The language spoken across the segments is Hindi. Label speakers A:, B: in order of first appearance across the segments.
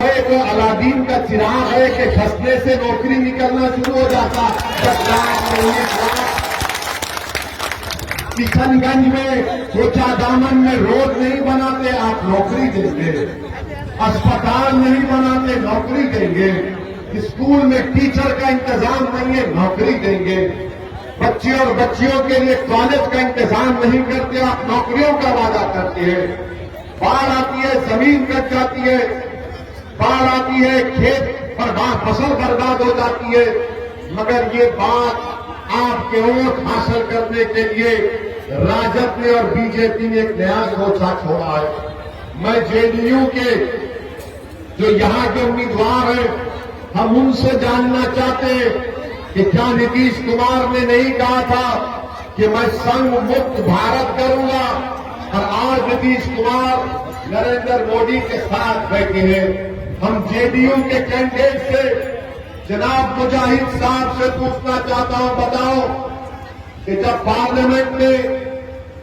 A: तो अलादीन का चिराग है कि खसने से नौकरी निकलना शुरू हो जाता। 10 लाख 19 लाख। किशनगंज में कोचा दामन में रोड नहीं बनाते, आप नौकरी देंगे। अस्पताल नहीं बनाते, नौकरी देंगे। स्कूल में टीचर का इंतजाम नहीं है, नौकरी देंगे। बच्चे और बच्चियों के लिए कॉलेज का इंतजाम नहीं करते, आप नौकरियों का वादा करते हैं। बाढ़ आती है, जमीन कट जाती है, बाढ़ आती है, खेत पर फसल बर्बाद हो जाती है, मगर ये बात आपके वोट हासिल करने के लिए राजद ने और बीजेपी ने एक नया सोचा छोड़ा है। मैं जेडीयू के जो यहां के उम्मीदवार हैं, हम उनसे जानना चाहते हैं कि क्या नीतीश कुमार ने नहीं कहा था कि मैं संघ मुक्त भारत करूंगा, और आज नीतीश कुमार नरेंद्र मोदी के साथ बैठे हैं। हम जेडीयू के कैंडिडेट से जनाब मुजाहिद साहब से पूछना चाहता हूं, बताओ कि जब पार्लियामेंट में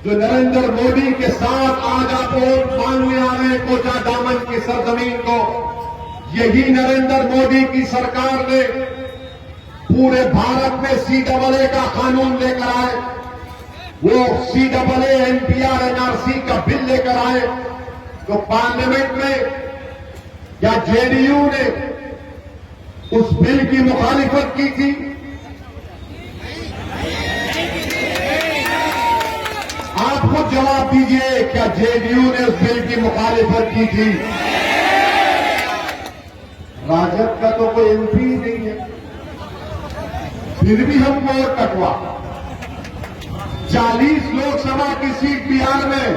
A: जो नरेंद्र मोदी के साथ आज आप वोट मांगने आ रहे हैं कोचा दामन की सरजमीन को, यही नरेंद्र मोदी की सरकार ने पूरे भारत में CAA का कानून लेकर आए, वो CAA NPR NRC का बिल लेकर आए, तो पार्लियामेंट में या जेडीयू ने उस बिल की मुखालिफत की थी? आप खुद जवाब दीजिए, क्या जेडीयू ने उस बिल की मुखालिफत की थी? राजद का तो कोई MP ही नहीं है, फिर भी हम वोट कटवा। 40 लोकसभा की सीट बिहार में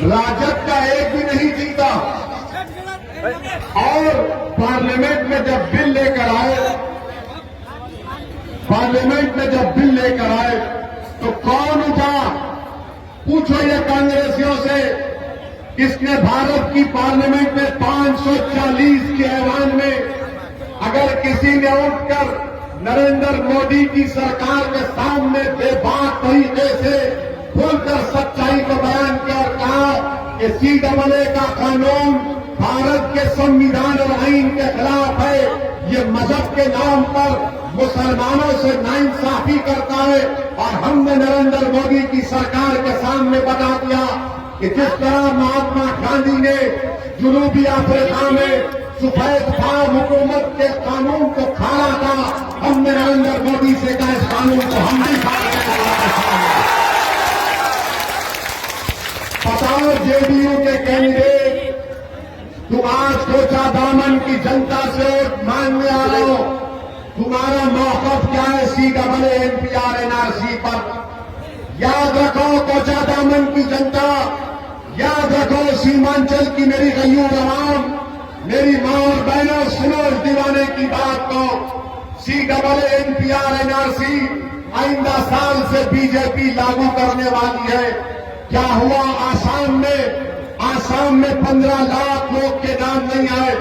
A: राजद का एक भी नहीं जीता, और पार्लियामेंट में जब बिल लेकर आए, तो कौन उठा? पूछो ये कांग्रेसियों से, किसने भारत की पार्लियामेंट में 540 के ऐवान में अगर किसी ने उठकर नरेंद्र मोदी की सरकार के सामने बेबाक तरीके से खुलकर सच्चाई को बयान कर कहा कि CAA का कानून भारत के संविधान और आईन के खिलाफ है, ये मजहब के नाम पर मुसलमानों से नाइंसाफी करता है, और हमने नरेंद्र मोदी की सरकार के सामने बता दिया कि जिस तरह महात्मा गांधी ने जनूबी अफ्रीका में सफेद फार्म हुकूमत के कानून को खाया था, हमने नरेंद्र मोदी से कहा इस कानून को हम भी बताओ जेडीयू के कैंडिडेट, तुम आज कोचा दामन की जनता से वोट मांगने आ रहे हो, तुम्हारा मौक़िफ़ क्या है CAA NPR NRC पर? याद रखो कोचा दामन की जनता, याद रखो सीमांचल की मेरी गयूर आवाम, मेरी मां और बहनों, सुनो इस दीवाने की बात को। CAA NPR NRC आइंदा साल से बीजेपी लागू करने वाली है। क्या हुआ आसाम में 15 लाख लोग के नाम नहीं आए,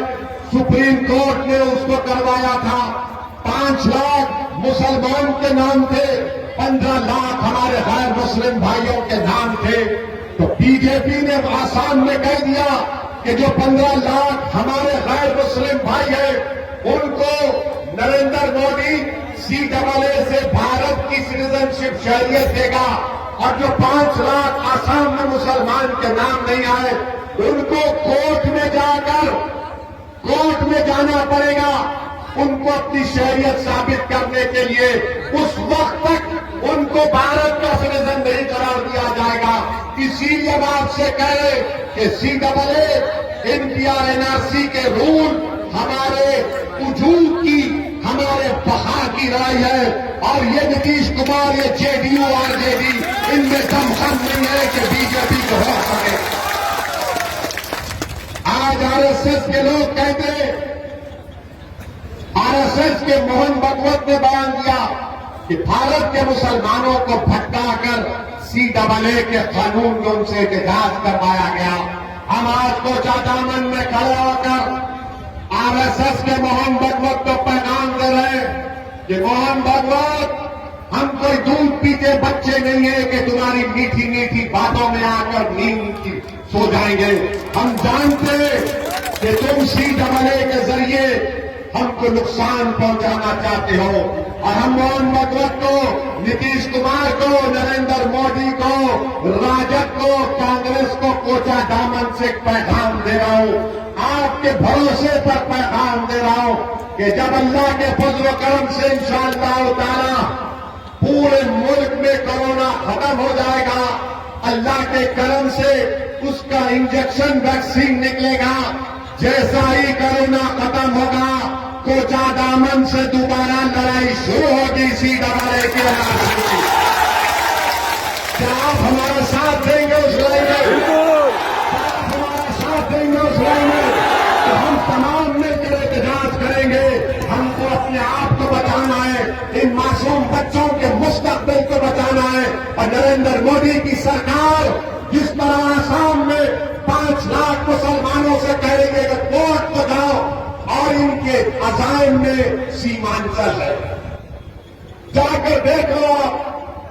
A: सुप्रीम कोर्ट ने उसको करवाया था। 5 लाख मुसलमान के नाम थे, 15 लाख हमारे गैर मुस्लिम भाइयों के नाम थे। तो बीजेपी ने आसाम में कह दिया कि जो 15 लाख हमारे गैर मुस्लिम भाई हैं, उनको नरेंद्र मोदी CAA से भारत की सिटीजनशिप शहरियत देगा, और जो 5 लाख आसाम में मुसलमान के नाम नहीं आए, उनको कोर्ट में जाना पड़ेगा, उनको अपनी शहरियत साबित करने के लिए। उस वक्त तक उनको भारत का सिटीजन नहीं करार दिया जाएगा। इसीलिए हम आपसे कह रहे कि CAA NPR NRC के रूल हमारे वजूद की, हमारे बहा की राय है, और ये नीतीश कुमार, ये जेडीयू RJD, इनमें दम नहीं है कि बीजेपी को हरा सके। आज RSS के लोग कहते हैं, RSS के मोहन भागवत ने बयान दिया कि भारत के मुसलमानों को भटकाकर CAA के कानून में उनसे एहतजाज करवाया गया। हम आज कोचा दामन में खड़े होकर RSS के मोहन भागवत को पैगाम दे रहे हैं कि मोहन भागवत, हम कोई दूध पीते बच्चे नहीं है कि तुम्हारी मीठी मीठी बातों में आकर नींद सो जाएंगे। हम जानते हैं कि तुम CAA के जरिए हमको नुकसान पहुंचाना चाहते हो। और हम मोहन भगवत को, नीतीश कुमार को, नरेंद्र मोदी को, राजद को, कांग्रेस को कोचा दामन से पैगाम दे रहा हूं, आपके भरोसे पर पैगाम दे रहा हूं कि जब अल्लाह के फजल करम से इंशाअल्लाह ताला पूरे मुल्क में कोरोना खत्म हो जाएगा, अल्लाह के करम से उसका इंजेक्शन वैक्सीन निकलेगा। जैसा ही कोरोना खत्म होगा, कोचा दामन से दोबारा लड़ाई शुरू होगी CAA की लड़ाई। क्या आप हमारा साथ देंगे उस लड़ाई में? आप हमारा साथ देंगे उस लड़ाई में? तो हम तमाम मिलकर एहतजाज करेंगे। हमको अपने आप को बचाना है, इन मासूम बच्चों के मुस्तकबिल को बचाना है। और नरेंद्र मोदी की सरकार जिस तरह आसाम में 5 लाख मुसलमानों से कहेंगे कि वोट को जाओ, और इनके अजाइम में सीमांचल है। जाकर देख लो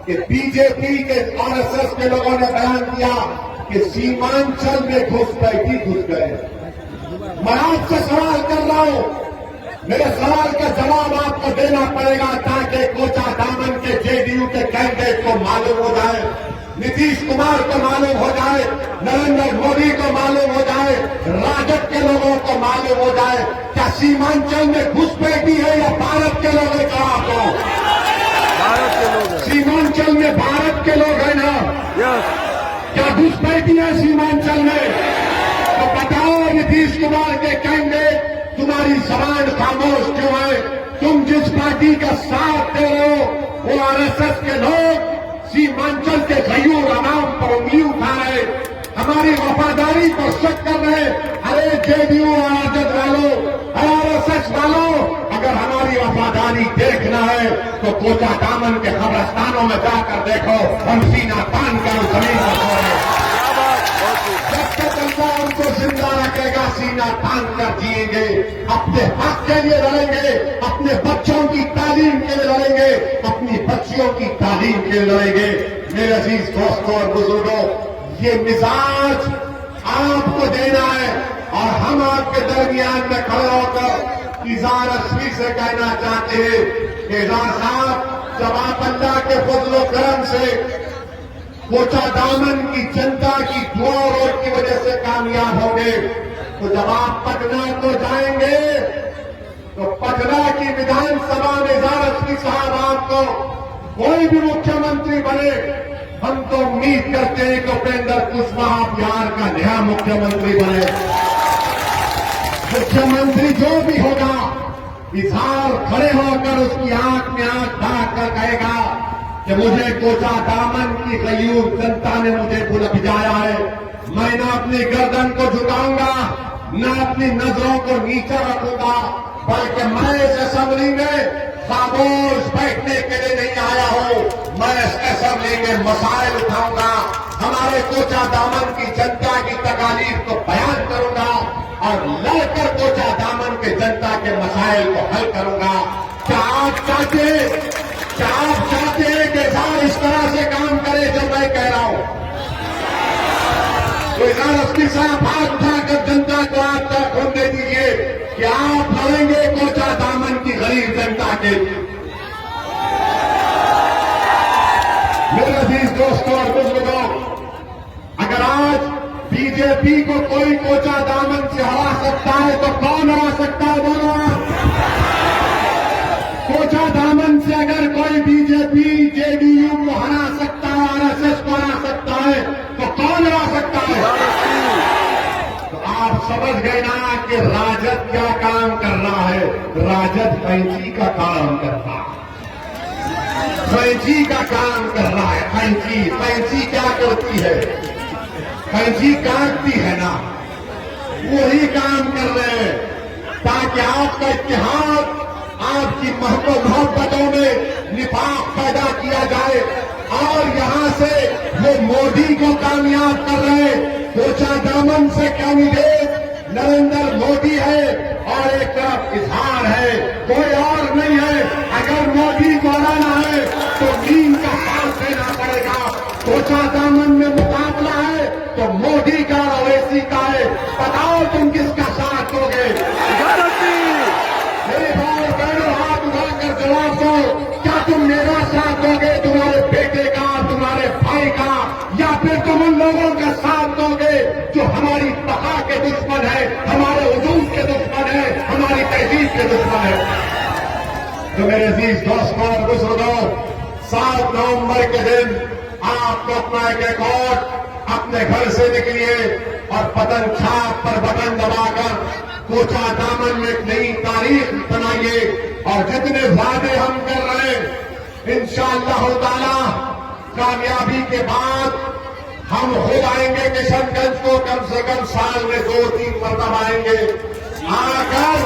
A: कि बीजेपी के RSS के लोगों ने बयान दिया कि सीमांचल में घुसपैठी घुस गए। मैं आपसे सवाल कर रहा हूं, मेरे सवाल का जवाब आपको देना पड़ेगा ताकि कोचा दामन के JDU के कैंडिडेट को मालूम हो जाए, नीतीश कुमार को मालूम हो जाए, नरेंद्र मोदी को मालूम हो जाए, राजद के लोगों को मालूम हो जाए क्या सीमांचल में घुसपैठी है या भारत के लोग हैं? जवाब दो।
B: भारत के लोग हैं।
A: सीमांचल में भारत के लोग हैं ना? क्या घुसपैठी है सीमांचल में? तो बताओ नीतीश कुमार के कैंडिडेट, तुम्हारी जबान खामोश क्यों है? तुम जिस पार्टी का साथ दे रहे हो वो RSS के लोग सीमांचल के गयूर आवाम पर उंगली उठा रहे, हमारी वफादारी पर शक कर रहे। अरे JDU और राजद वालों, RSS वालों, अगर हमारी वफादारी देखना है तो कोचा दामन के कब्रिस्तानों में जाकर देखो, हम सीना तान कर जमीन पर सो रहे। जब तक अल्लाह हमको जिंदा रखेगा सीना तान कर जिएंगे, अपने हक के लिए लड़ेंगे, अपने बच्चों की तालीम के लिए लड़ेंगे, अपनी बच्चियों की तालीम के लिए लड़ेंगे। मेरे अजीज दोस्तों और बुजुर्गों, ये मिजाज आपको देना है और हम आपके दरमियान में खड़े होकर इज़हार अस्मी से कहना चाहते हैं कि इज़हार साहब, जब आप अल्लाह के फजल करम से कोचा दामन की जनता की दुआ और की वजह से कामयाब होंगे, तो जब आप पटना को जाएंगे तो पटना की विधानसभा में इज़हार अस्मी साहब आपको कोई भी मुख्यमंत्री बने, हम तो उम्मीद करते हैं कि उपेंद्र कुशवाहा बिहार का नया मुख्यमंत्री बने। मुख्यमंत्री जो भी होगा, इज़हार खड़े होकर उसकी आंख में आंख डाल कर कहेगा कि मुझे कोचा दामन की गयूर जनता ने मुझे भिजाया है, मैं न अपनी गर्दन को झुकाऊंगा, न अपनी नजरों को नीचा रखूंगा, बल्कि मैं इस असेंबली में खामोश बैठने के लिए नहीं आया हूं। मैं इस असेंबली में मसाइल उठाऊंगा, हमारे कोचा दामन की जनता की तकालीफ को बयान करूंगा और लड़कर कोचा दामन के जनता के मसाइल को हल करूंगा। क्या आप चाहते हैं कि इज़हार इस तरह से काम करे जो मैं कह रहा हूं? तो इज़हार अस्मी साहब हाथ उठाकर जनता को आप तक खोल दे दीजिए कि आप लड़ेंगे कोचा दामन की गरीब जनता के। मेरे अजीज दोस्तों और बुजुर्गों, अगर आज बीजेपी को कोई कोचा दामन से हरा सकता है तो कौन हरा सकता है? बोलो आप। कोचा दामन से अगर कोई बीजेपी JDU को हरा सकता है, RSS को हरा सकता है, तो कौन हरा सकता है? तो आप समझ गए ना कि राजद क्या काम कर रहा है? राजद कैंची का काम कर रहा है, कैंची का काम कर रहा है। कैंची क्या करती है? कैंची काटती है ना, वही काम कर रहे हैं ताकि आपका इत्तेहाद, आपकी मोहब्बतों में निफाक पैदा किया जाए। और यहां से वो मोदी को कामयाब कर रहे। कोचा दामन से कैंडिडेट नरेंद्र मोदी है और एक तरफ इज़हार है, कोई और नहीं है। अगर मोदी को हराना है तो नींद का साथ देना पड़ेगा। कोचा दामन में मुकाबला है तो मोदी का, ओवैसी का है। बताओ तुम किसका साथ दुश्मन है, हमारे वजूद के दुश्मन है, हमारी तहजीब के दुश्मन है। तो मेरे अजीज दोस्तों और बुजुर्गों, 7 नवंबर के दिन आपको अपना एक रिकॉर्ड अपने घर से निकलिए और पतन छाप पर बटन दबाकर कोचा दामन में एक नई तारीख बनाइए। और जितने वादे हम कर रहे हैं, इंशाअल्लाह ताला कामयाबी के बाद हम खुद आएंगे किशनगंज को, कम से कम साल में 2-3 मरतबा आएंगे। आकर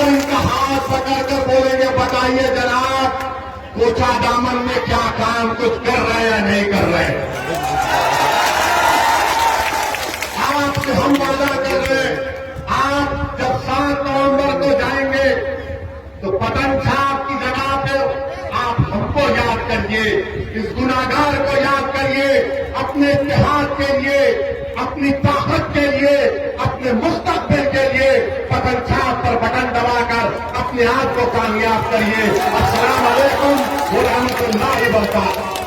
A: इनका हाथ पकड़कर बोलेंगे, बताइए जनाब कोचा दामन में क्या काम कुछ कर रहे हैं या नहीं कर रहे हैं। आपसे हम वादा कर रहे हैं, आप जब 7 नवंबर को जाएंगे तो पतन छाप की जगह पर आप हमको याद करिए, इस गुनाहगार को याद करिए, अपने इत्तेहाद के लिए, अपनी ताकत के लिए, अपने मुस्तकबिल के लिए पतन छाप पर बटन दबाकर अपने आप को कामयाब करिए। अस्सलाम वालेकुम व रहमतुल्लाहि व बरकातहू।